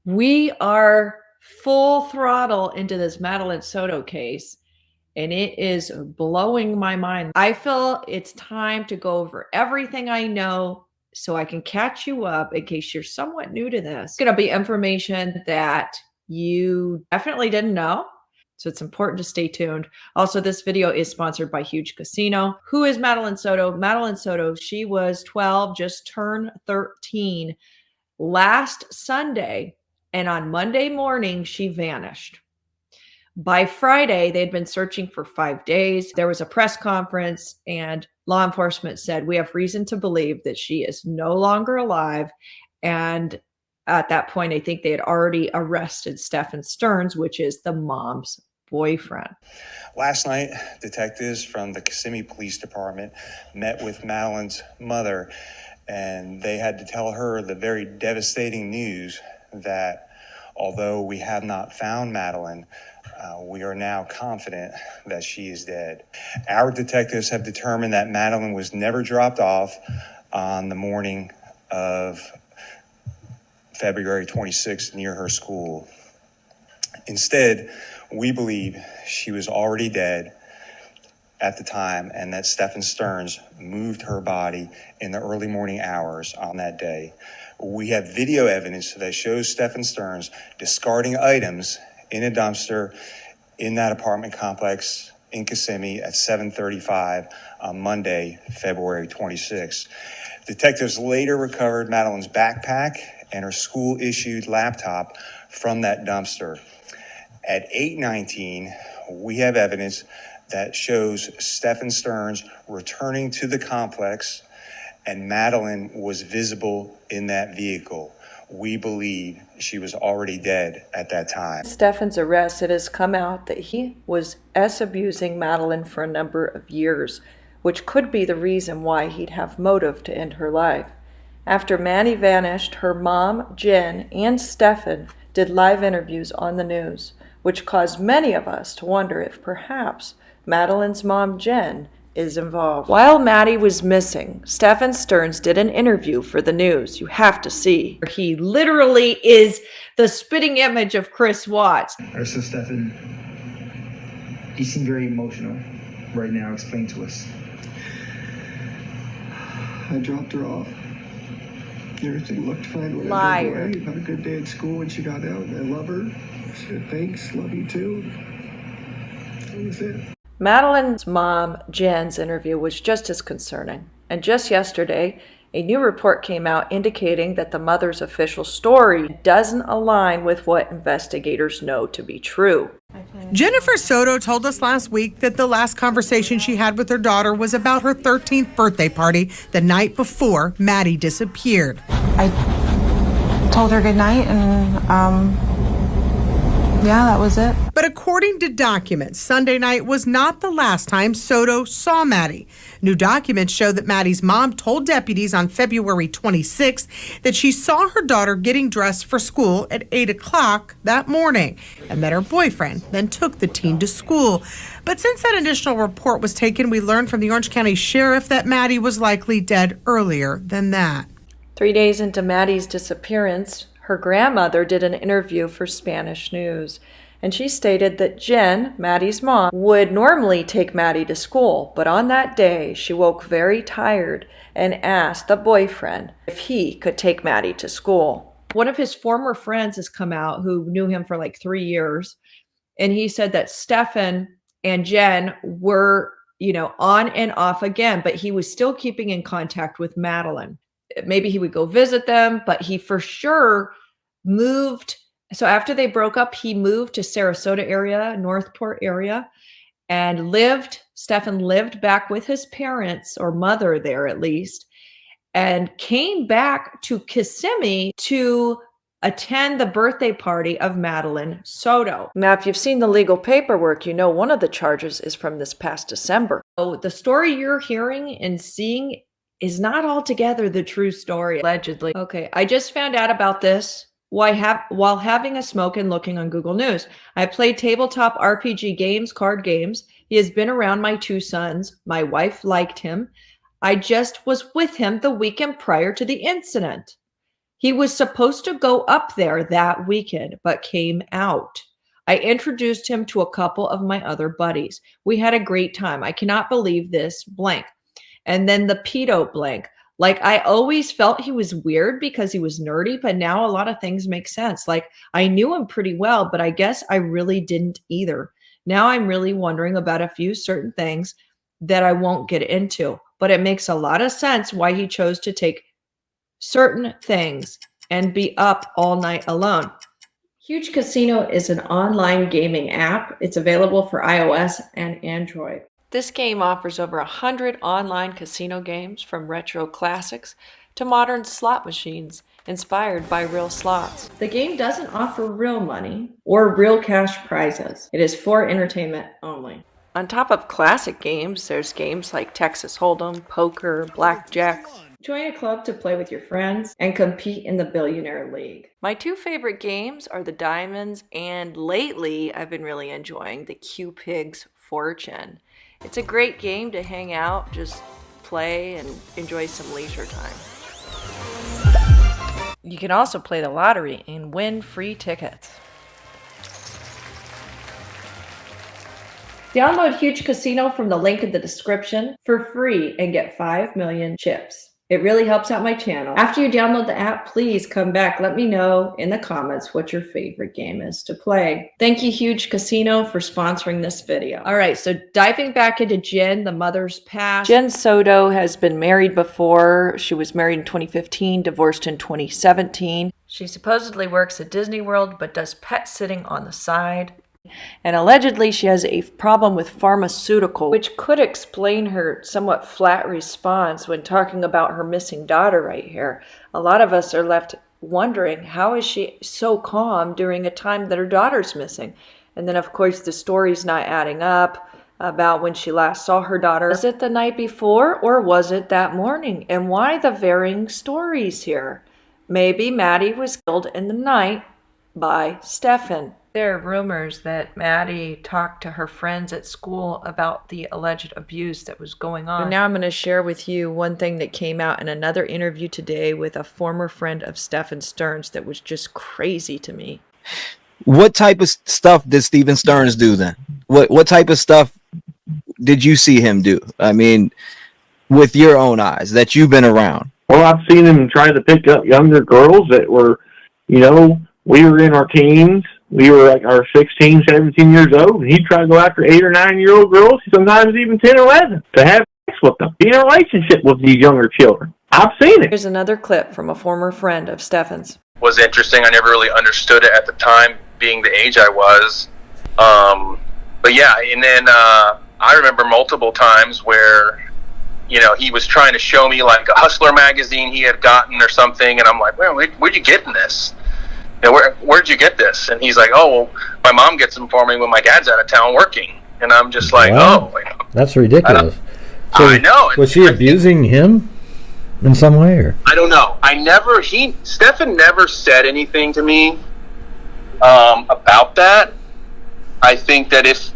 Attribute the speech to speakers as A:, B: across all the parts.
A: We are full throttle into this Madeline Soto case, and it is blowing my mind. I feel it's time to go over everything I know so I can catch you up in case you're somewhat new to this. It's going to be information that you definitely didn't know. So it's important to stay tuned. Also, this video is sponsored by Huge Casino. Who is Madeline Soto? Madeline Soto, she was 12, just turned 13 last Sunday. And on Monday morning, she vanished. By Friday, they'd been searching for 5 days. There was a press conference, and law enforcement said, we have reason to believe that she is no longer alive. And at that point, I think they had already arrested Stephan Sterns, which is the mom's boyfriend.
B: Last night, detectives from the Kissimmee Police Department met with Madeline's mother, and they had to tell her the very devastating news that although we have not found Madeline, we are now confident that she is dead. Our detectives have determined that Madeline was never dropped off on the morning of February 26th near her school. Instead, we believe she was already dead at the time and that Stephan Sterns moved her body in the early morning hours on that day. We have video evidence that shows Stephan Sterns discarding items in a dumpster in that apartment complex in Kissimmee at 7:35 on Monday, February 26th. Detectives later recovered Madeline's backpack and her school-issued laptop from that dumpster. At 8:19, we have evidence that shows Stephan Sterns returning to the complex, and Madeline was visible in that vehicle. We believe she was already dead at that time.
A: Stephan's arrest, it has come out that he was abusing Madeline for a number of years, which could be the reason why he'd have motive to end her life. After Maddie vanished, her mom, Jen, and Stephan did live interviews on the news, which caused many of us to wonder if perhaps Madeline's mom, Jen, is involved. While Maddie was missing, Stephan Sterns did an interview for the news. You have to see. He literally is the spitting image of Chris Watts.
C: So Stephan, you seem very emotional right now. Explain to us.
D: I dropped her off. Everything looked fine when
A: Liar.
D: I drove away. Had a good day at school when she got out. I love her. She said, thanks, love you too. That was it.
A: Madeline's mom, Jen's interview was just as concerning. And just yesterday, a new report came out indicating that the mother's official story doesn't align with what investigators know to be true.
E: Jennifer Soto told us last week that the last conversation she had with her daughter was about her 13th birthday party the night before Maddie disappeared.
F: I told her good night and yeah, that was it.
E: But according to documents, Sunday night was not the last time Soto saw Maddie. New documents show that Maddie's mom told deputies on February 26th that she saw her daughter getting dressed for school at 8 o'clock that morning and that her boyfriend then took the teen to school. But since that initial report was taken, we learned from the Orange County Sheriff that Maddie was likely dead earlier than that.
A: 3 days into Maddie's disappearance, her grandmother did an interview for Spanish News, and she stated that Jen, Maddie's mom, would normally take Maddie to school, but on that day she woke very tired and asked the boyfriend if he could take Maddie to school. One of his former friends has come out who knew him for like 3 years, and he said that Stephan and Jen were, on and off again, but he was still keeping in contact with Madeline. Maybe he would go visit them, but he for sure moved. So after they broke up, he moved to Sarasota area, Northport area, and Stephan lived back with his parents or mother there at least, and came back to Kissimmee to attend the birthday party of Madeline Soto. Now, if you've seen the legal paperwork, you know one of the charges is from this past December. So the story you're hearing and seeing is not altogether the true story, allegedly. Okay, I just found out about this while having a smoke and looking on Google News. I played tabletop RPG games, card games. He has been around my 2 sons. My wife liked him. I just was with him the weekend prior to the incident. He was supposed to go up there that weekend, but came out. I introduced him to a couple of my other buddies. We had a great time. I cannot believe this, blank. And then the pedo blank. Like, I always felt he was weird because he was nerdy, but now a lot of things make sense. Like, I knew him pretty well, but I guess I really didn't either. Now I'm really wondering about a few certain things that I won't get into, but it makes a lot of sense why he chose to take certain things and be up all night alone. Huge Casino is an online gaming app. It's available for iOS and Android. This game offers over 100 online casino games, from retro classics to modern slot machines inspired by real slots. The game doesn't offer real money or real cash prizes. It is for entertainment only. On top of classic games, there's games like Texas Hold'em, poker, blackjack. Join a club to play with your friends and compete in the Billionaire League. My two favorite games are the Diamonds, and lately I've been really enjoying the Q-Pig's Fortune. It's a great game to hang out, just play and enjoy some leisure time. You can also play the lottery and win free tickets. Download Huge Casino from the link in the description for free and get 5 million chips. It really helps out my channel. After you download the app, please come back. Let me know in the comments what your favorite game is to play. Thank you, Huge Casino, for sponsoring this video. All right, so diving back into Jen, the mother's past. Jen Soto has been married before. She was married in 2015, divorced in 2017. She supposedly works at Disney World, but does pet sitting on the side. And allegedly she has a problem with pharmaceutical, which could explain her somewhat flat response when talking about her missing daughter right here. A lot of us are left wondering, how is she so calm during a time that her daughter's missing? And then, of course, the story's not adding up about when she last saw her daughter. Was it the night before, or was it that morning? And why the varying stories here? Maybe Maddie was killed in the night by Stephan. There are rumors that Maddie talked to her friends at school about the alleged abuse that was going on. And now I'm going to share with you one thing that came out in another interview today with a former friend of Stephan Sterns that was just crazy to me.
G: What type of stuff did Stephan Sterns do then? What type of stuff did you see him do? I mean, with your own eyes that you've been around.
H: Well, I've seen him try to pick up younger girls that were, you know, we were in our teens. We were like our 16, 17 years old, and he'd try to go after 8 or 9-year-old girls, sometimes even 10 or 11, to have sex with them, be in a relationship with these younger children. I've seen it.
A: Here's another clip from a former friend of Stephan's.
I: Was interesting. I never really understood it at the time, being the age I was. But yeah, and then I remember multiple times where, you know, he was trying to show me like a Hustler magazine he had gotten or something, and I'm like, well, where'd you get this? You know, where'd you get this? And he's like, oh, well, my mom gets them for me when my dad's out of town working. And I'm just like,
J: wow.
I: Oh. You know,
J: that's ridiculous.
I: So I know.
J: Was she abusing him in some way? Or?
I: I don't know. Stephan never said anything to me about that. I think that if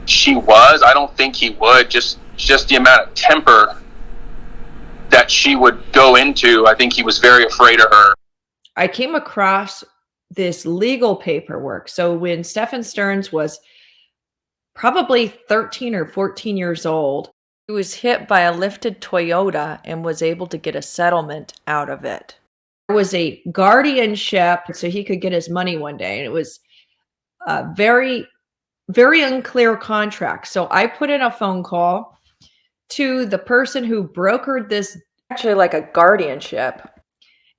I: she was, I don't think he would. Just the amount of temper that she would go into, I think he was very afraid of her.
A: I came across this legal paperwork. So when Stephan Sterns was probably 13 or 14 years old, he was hit by a lifted Toyota and was able to get a settlement out of it. There was a guardianship so he could get his money one day. And it was a very, very unclear contract. So I put in a phone call to the person who brokered this, actually like a guardianship.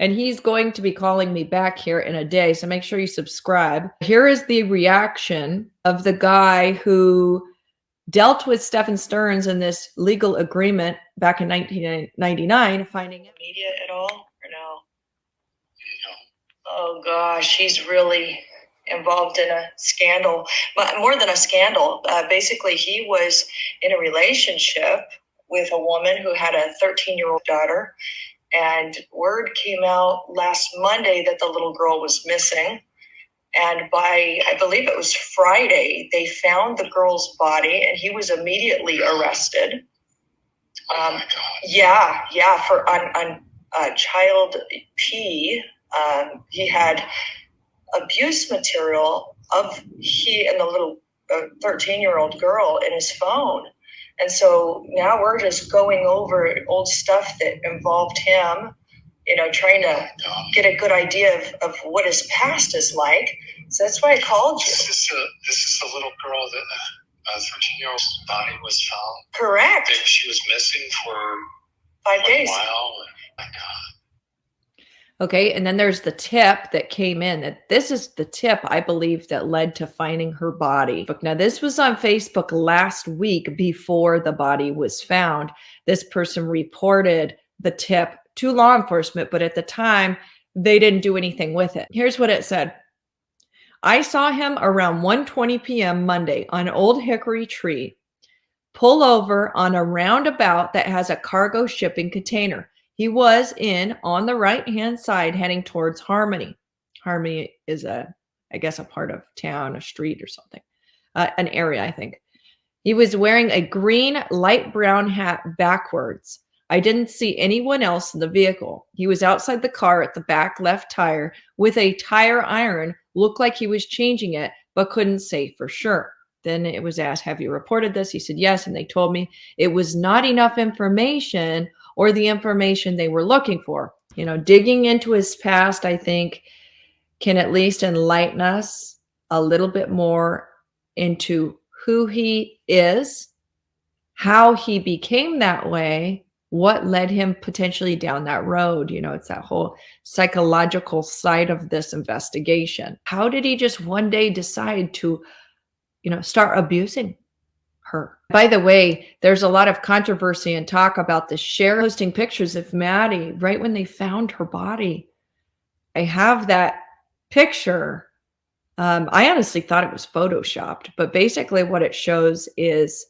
A: And he's going to be calling me back here in a day, so make sure you subscribe. Here is the reaction of the guy who dealt with Stephan Sterns in this legal agreement back in 1999. Finding it.
K: Media at all, or no? Oh gosh, he's really involved in a scandal. But more than a scandal, basically he was in a relationship with a woman who had a 13-year-old daughter. And word came out last Monday that the little girl was missing. And by, I believe it was Friday, they found the girl's body and he was immediately arrested. For on child P, He had abuse material of he and the little 13-year-old girl in his phone. And so now we're just going over old stuff that involved him, you know, trying to get a good idea of what his past is like. So that's why I called you.
L: This is a little girl that a 13-year-old's body was found.
K: Correct.
L: And she was missing for
K: 5 days.
L: a while. My God.
A: Okay, and then there's the tip that came in. That this is the tip, I believe, that led to finding her body. Now, this was on Facebook last week before the body was found. This person reported the tip to law enforcement, but at the time, they didn't do anything with it. Here's what it said. I saw him around 1:20 p.m. Monday on Old Hickory Tree pull over on a roundabout that has a cargo shipping container. He was on the right-hand side heading towards Harmony. Harmony is I guess a part of town, a street or something, an area, I think. He was wearing a green light brown hat backwards. I didn't see anyone else in the vehicle. He was outside the car at the back left tire with a tire iron, looked like he was changing it, but couldn't say for sure. Then it was asked, have you reported this? He said, yes. And they told me it was not enough information or the information they were looking for. You know, digging into his past, I think, can at least enlighten us a little bit more into who he is, how he became that way, what led him potentially down that road. You know, it's that whole psychological side of this investigation. How did he just one day decide to, you know, start abusing her? By the way, there's a lot of controversy and talk about the sheriff posting pictures of Maddie right when they found her body. I have that picture. I honestly thought it was photoshopped, but basically what it shows is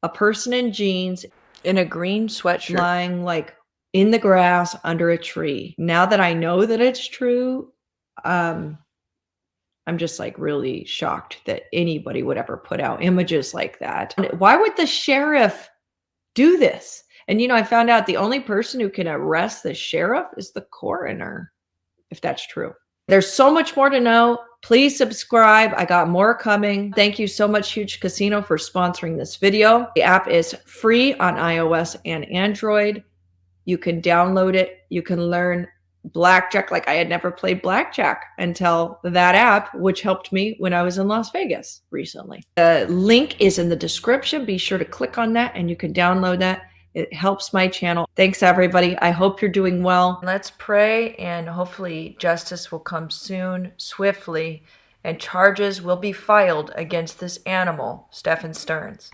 A: a person in jeans in a green sweatshirt lying like in the grass under a tree. Now that I know that it's true, I'm just like really shocked that anybody would ever put out images like that. Why would the sheriff do this? And, you know, I found out the only person who can arrest the sheriff is the coroner, if that's true. There's so much more to know. Please subscribe. I got more coming. Thank you so much, Huge Casino, for sponsoring this video. The app is free on iOS and Android. You can download it. You can learn blackjack like I had never played blackjack until that app, which helped me when I was in Las Vegas recently. The link is in the description. Be sure to click on that and you can download that. It helps my channel. Thanks, everybody. I hope you're doing well. Let's pray, and hopefully justice will come soon, swiftly, and charges will be filed against this animal, Stephan Sterns.